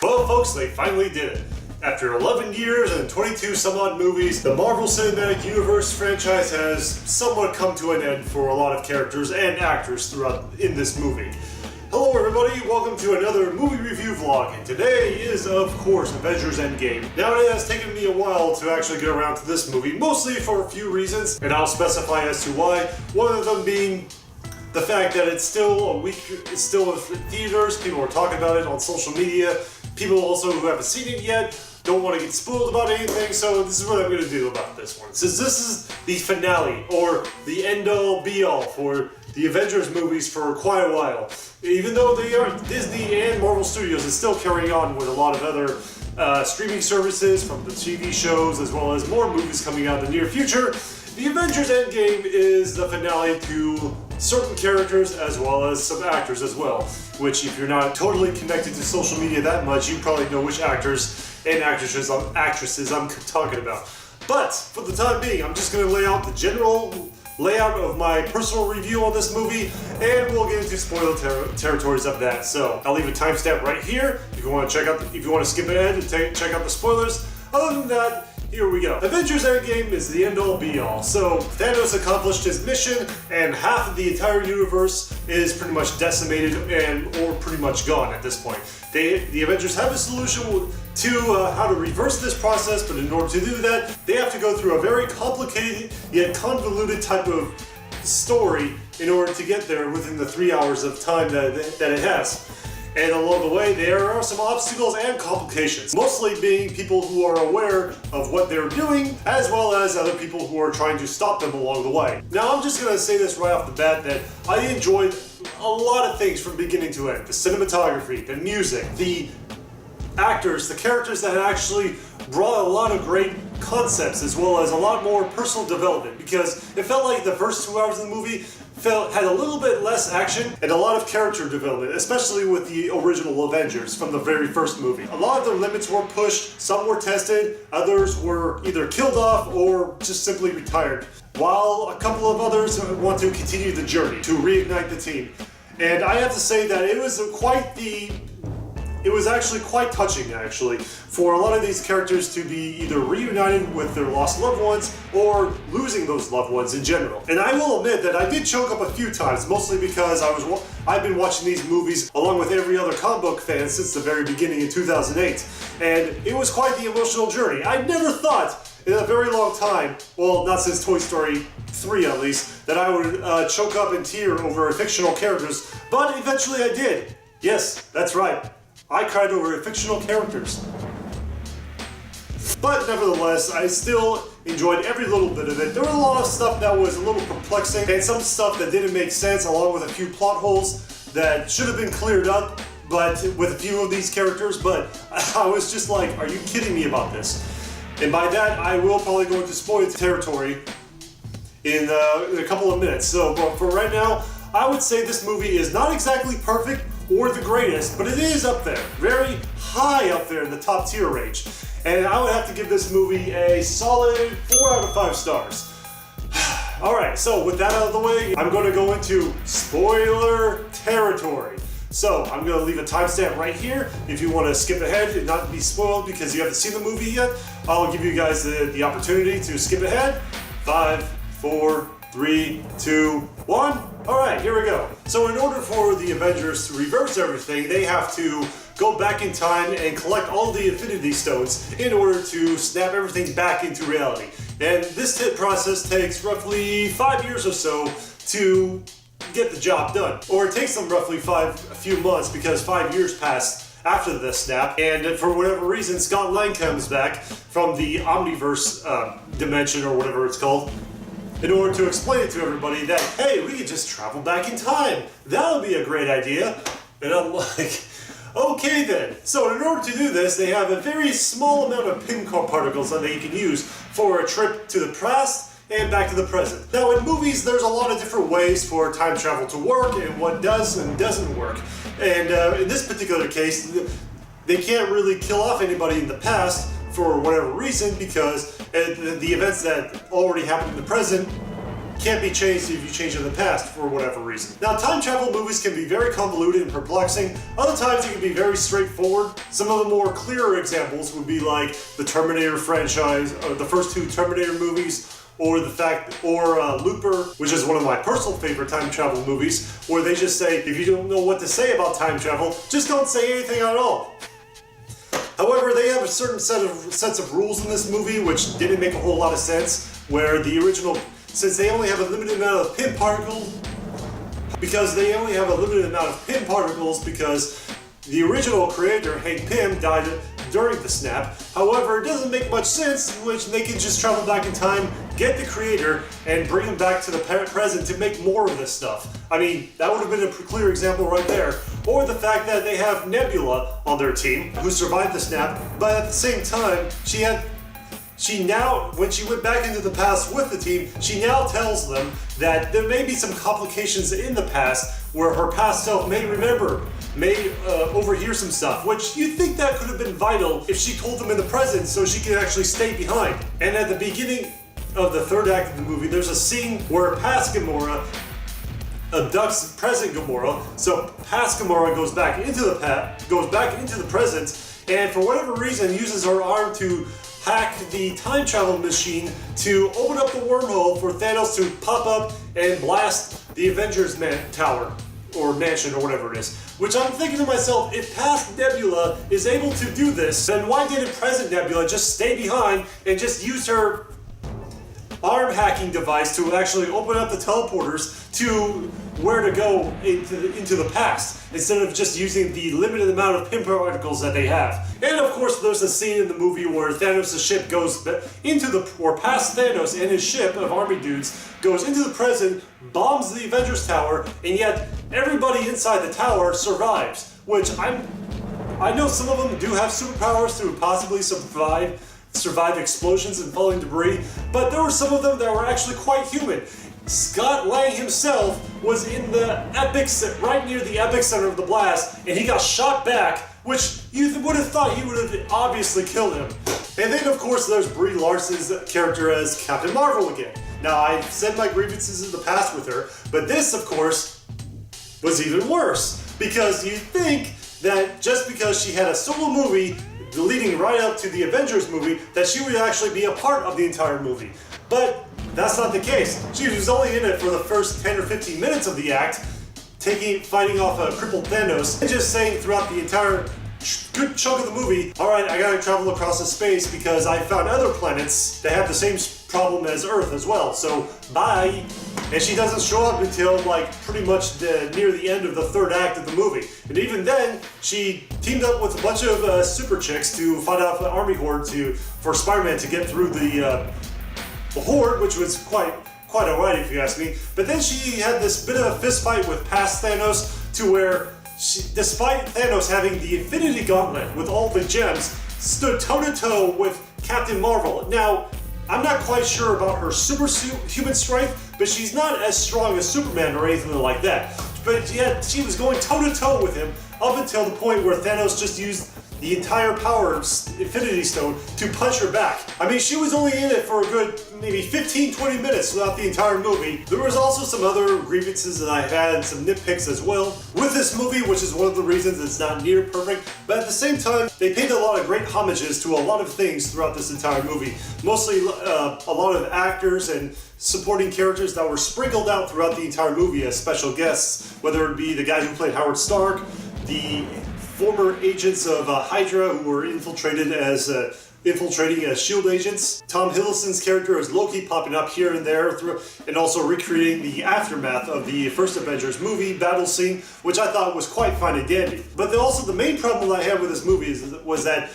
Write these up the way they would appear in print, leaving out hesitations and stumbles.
Well, folks, they finally did it. After 11 years and 22 some odd movies, the Marvel Cinematic Universe franchise has somewhat come to an end for a lot of characters and actors throughout in this movie. Hello everybody, welcome to another movie review vlog, and today is, of course, Avengers Endgame. Now it has taken me a while to actually get around to this movie, mostly for a few reasons, and I'll specify as to why. One of them being the fact that it's still in theaters, people are talking about it on social media, people also who haven't seen it yet don't want to get spoiled about anything, so this is what I'm going to do about this one. Since this is the finale, or the end-all be-all for the Avengers movies for quite a while. Even though they are Disney and Marvel Studios, it's still carrying on with a lot of other streaming services, from the TV shows, as well as more movies coming out in the near future. The Avengers Endgame is the finale to certain characters as well as some actors as well, which if you're not totally connected to social media that much, you probably know which actors and actresses I'm talking about. But for the time being, I'm just going to lay out the general layout of my personal review on this movie, and we'll get into spoiler territories of that. So I'll leave a timestamp right here if you want to skip ahead and check out the spoilers. Other than that, here we go. Avengers Endgame is the end-all be-all. So Thanos accomplished his mission, and half of the entire universe is pretty much decimated or pretty much gone at this point. The Avengers have a solution to how to reverse this process, but in order to do that, they have to go through a very complicated yet convoluted type of story in order to get there within the 3 hours of time that it has. And along the way, there are some obstacles and complications, mostly being people who are aware of what they're doing, as well as other people who are trying to stop them along the way. Now, I'm just going to say this right off the bat that I enjoyed a lot of things from beginning to end. The cinematography, the music, the actors, the characters that actually brought a lot of great concepts, as well as a lot more personal development, because it felt like the first 2 hours of the movie had a little bit less action and a lot of character development, especially with the original Avengers from the very first movie. A lot of their limits were pushed, some were tested, others were either killed off or just simply retired, while a couple of others want to continue the journey to reignite the team. And I have to say that it was actually quite touching, actually, for a lot of these characters to be either reunited with their lost loved ones or losing those loved ones in general. And I will admit that I did choke up a few times, mostly because I've been watching these movies along with every other comic book fan since the very beginning in 2008, and it was quite the emotional journey. I never thought in a very long time, well, not since Toy Story 3 at least, that I would choke up and tear over fictional characters, but eventually I did. Yes, that's right. I cried over fictional characters. But nevertheless, I still enjoyed every little bit of it. There was a lot of stuff that was a little perplexing, and some stuff that didn't make sense, along with a few plot holes that should have been cleared up, but with a few of these characters, but I was just like, are you kidding me about this? And by that, I will probably go into spoiler territory in a couple of minutes. So for right now, I would say this movie is not exactly perfect or the greatest, but it is up there, very high up there in the top tier range. And I would have to give this movie a solid 4 out of 5 stars. Alright, so with that out of the way, I'm going to go into spoiler territory. So I'm going to leave a timestamp right here if you want to skip ahead and not be spoiled because you haven't seen the movie yet. I'll give you guys the opportunity to skip ahead. 5, 4, 3, 2, 1. Alright, here we go. So in order for the Avengers to reverse everything, they have to go back in time and collect all the Infinity Stones in order to snap everything back into reality. And this process takes roughly 5 years or so to get the job done. Or it takes them roughly a few months because 5 years passed after the snap, and for whatever reason, Scott Lang comes back from the Omniverse dimension or whatever it's called, in order to explain it to everybody that, hey, we could just travel back in time. That would be a great idea. And I'm like, okay then. So in order to do this, they have a very small amount of pincore particles that they can use for a trip to the past and back to the present. Now in movies, there's a lot of different ways for time travel to work and what does and doesn't work. And in this particular case, they can't really kill off anybody in the past for whatever reason because the events that already happened in the present can't be changed if you change in the past for whatever reason. Now, time travel movies can be very convoluted and perplexing. Other times it can be very straightforward. Some of the more clearer examples would be like the Terminator franchise, or the first two Terminator movies, or Looper, which is one of my personal favorite time travel movies, where they just say, if you don't know what to say about time travel, just don't say anything at all. However, they have a certain sets of rules in this movie which didn't make a whole lot of sense, where the original, since they only have a limited amount of Pym particles, because the original creator, Hank Pym, died during the snap. However, it doesn't make much sense, which they can just travel back in time, get the creator, and bring him back to the present to make more of this stuff. I mean, that would have been a clear example right there. Or the fact that they have Nebula on their team, who survived the snap, but at the same time, when she went back into the past with the team, she now tells them that there may be some complications in the past where her past self may overhear some stuff, which you'd think that could have been vital if she told them in the present so she could actually stay behind. And at the beginning of the third act of the movie, there's a scene where past Gamora abducts present Gamora, so past Gamora goes back into the present, and for whatever reason uses her arm to hack the time travel machine to open up the wormhole for Thanos to pop up and blast the Avengers tower, or mansion, or whatever it is. Which I'm thinking to myself, if past Nebula is able to do this, then why didn't present Nebula just stay behind and just use her arm hacking device to actually open up the teleporters to where to go into the past, instead of just using the limited amount of Pym particles that they have. And of course, there's a scene in the movie where Thanos' ship goes past Thanos and his ship of army dudes goes into the present, bombs the Avengers tower, and yet everybody inside the tower survives. Which I know some of them do have superpowers to possibly survive explosions and falling debris, but there were some of them that were actually quite human. Scott Lang himself was in the right near the epicenter of the blast, and he got shot back, which you would have thought he would have obviously killed him. And then, of course, there's Brie Larson's character as Captain Marvel again. Now, I've said my grievances in the past with her, but this, of course, was even worse, because you'd think that just because she had a solo movie leading right up to the Avengers movie, that she would actually be a part of the entire movie. But that's not the case. She was only in it for the first 10 or 15 minutes of the act, fighting off a crippled Thanos, and just saying throughout the entire good chunk of the movie, alright, I gotta travel across the space because I found other planets that have the same problem as Earth as well, so bye. And she doesn't show up until like pretty much near the end of the third act of the movie. And even then, she teamed up with a bunch of super chicks to fight off an army horde for Spider-Man to get through the horde, which was quite alright if you ask me. But then she had this bit of a fist fight with past Thanos, to where despite Thanos having the Infinity Gauntlet with all the gems, stood toe-to-toe with Captain Marvel. Now, I'm not quite sure about her superhuman strength, but she's not as strong as Superman or anything like that. But yet, she was going toe-to-toe with him up until the point where Thanos just used the entire power of Infinity Stone to punch her back. I mean, she was only in it for a good maybe 15-20 minutes throughout the entire movie. There was also some other grievances that I had, and some nitpicks as well with this movie, which is one of the reasons it's not near perfect. But at the same time, they paid a lot of great homages to a lot of things throughout this entire movie. Mostly a lot of actors and supporting characters that were sprinkled out throughout the entire movie as special guests, whether it be the guy who played Howard Stark, the former agents of Hydra who were infiltrating as S.H.I.E.L.D. agents. Tom Hiddleston's character as Loki popping up here and there, and also recreating the aftermath of the first Avengers movie battle scene, which I thought was quite fine and dandy. But also the main problem I had with this movie was that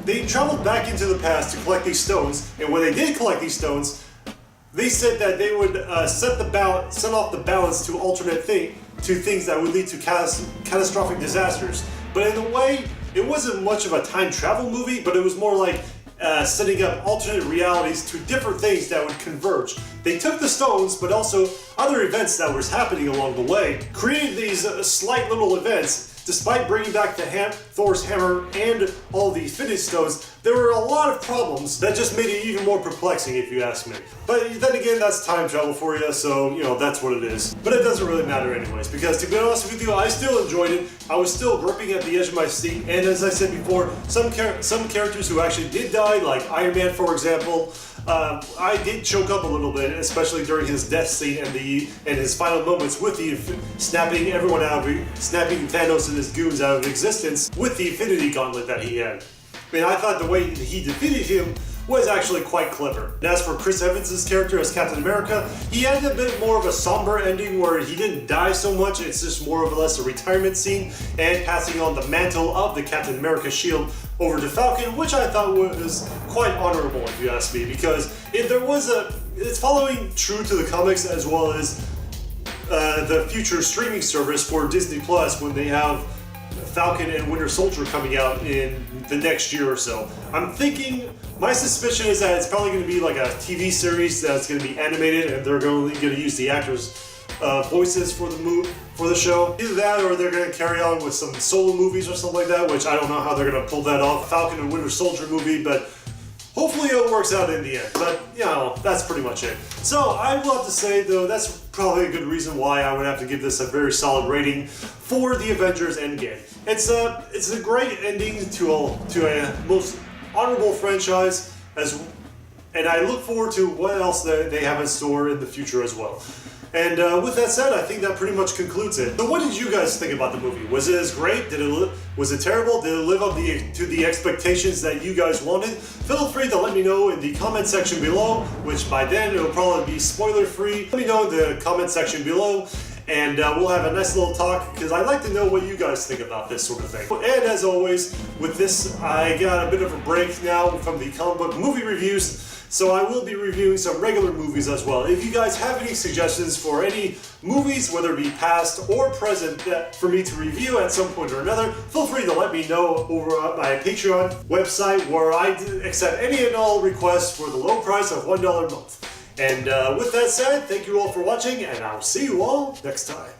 they traveled back into the past to collect these stones, and when they did collect these stones, they said that they would set off the balance to things that would lead to catastrophic disasters. But in a way, it wasn't much of a time travel movie, but it was more like setting up alternate realities to different things that would converge. They took the stones, but also other events that was happening along the way, created these slight little events. Despite bringing back Thor's hammer and all the Infinity Stones, there were a lot of problems that just made it even more perplexing, if you ask me. But then again, that's time travel for you, so, you know, that's what it is. But it doesn't really matter anyways, because to be honest with you, I still enjoyed it. I was still gripping at the edge of my seat, and as I said before, some characters who actually did die, like Iron Man, for example, I did choke up a little bit, especially during his death scene and his final moments with the snapping Thanos and his goons out of existence with the Infinity Gauntlet that he had. I mean, I thought the way he defeated him was actually quite clever. And as for Chris Evans' character as Captain America, he had a bit more of a somber ending where he didn't die so much. It's just more or less a retirement scene and passing on the mantle of the Captain America shield over to Falcon, which I thought was quite honorable, if you ask me, because if there was it's following true to the comics as well as the future streaming service for Disney Plus when they have Falcon and Winter Soldier coming out in the next year or so. I'm thinking, my suspicion is that it's probably going to be like a TV series that's going to be animated and they're going to use the actors' voices for the show. Either that or they're going to carry on with some solo movies or something like that, which I don't know how they're going to pull that off. Falcon and Winter Soldier movie, but hopefully it works out in the end. But, you know, that's pretty much it. So, I will have to say, though, that's probably a good reason why I would have to give this a very solid rating for the Avengers Endgame. It's a great ending to a most honorable franchise, and I look forward to what else they have in store in the future as well. And with that said, I think that pretty much concludes it. So what did you guys think about the movie? Was it as great? Was it terrible? Did it live up to the expectations that you guys wanted? Feel free to let me know in the comment section below, which by then it'll probably be spoiler free. Let me know in the comment section below, and we'll have a nice little talk, because I'd like to know what you guys think about this sort of thing. And as always, with this, I got a bit of a break now from the comic book movie reviews, so I will be reviewing some regular movies as well. If you guys have any suggestions for any movies, whether it be past or present, for me to review at some point or another, feel free to let me know over on my Patreon website, where I accept any and all requests for the low price of $1 a month. And with that said, thank you all for watching, and I'll see you all next time.